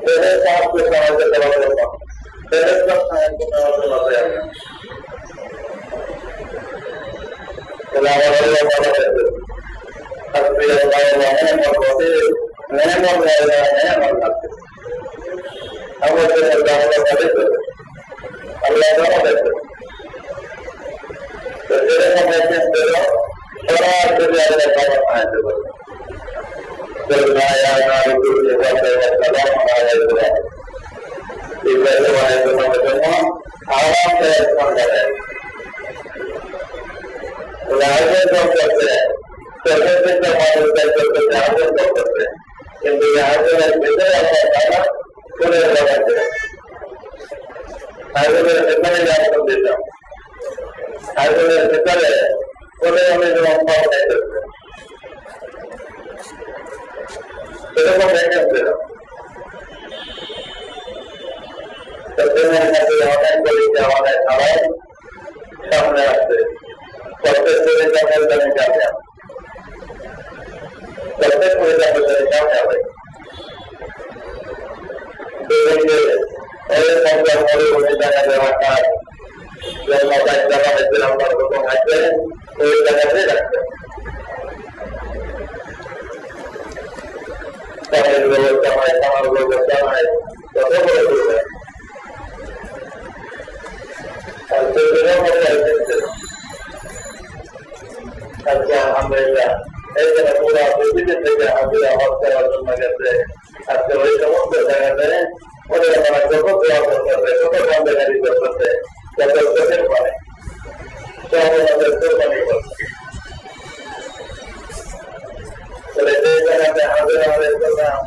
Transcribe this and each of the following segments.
এদের কাজকে সমাজে দেওয়া জন্য এদের সাহায্য নেওয়ার জন্য কিন্তু আয়োজনের ভেতরে আমরা করে আয়োজনের ভেতরে আয়োজন দিতাম আয়োজনের ভেতরে করে আমি এরকম দেখেছিলাম অনেক করিতে অনেক খাবার সামনে আসছে প্রত্যেক পরিচালকের জন্য যাবে প্রত্যেক পরিচালকের জন্য যাবে দেখা দেওয়া কাজ মোবাইল জামা দেখছিলাম প্রথম আসবে ওই জায়গাতে রাখবে ব্যবস্থা হয় খামার ব্যবস্থা হয় কত করে করবে আলহামদুলিল্লাহ এই জন্য পুরো পৃথিবী থেকে হাজিরা হজ করার জন্য গেছে আজকে ওই সমস্ত জায়গাতে ওদের আমরা যত দোয়া করতেছে যত বন্দেগারি করতেছে যত চোখের পারে সব আমাদের কোরবানি করছে যে জায়গাতে হাজিরা আমাদের করলাম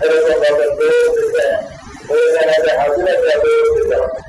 এরকম ভাবে দৌড় দিতে ওই জায়গাতে হাজিরা দৌড় দিতে হবে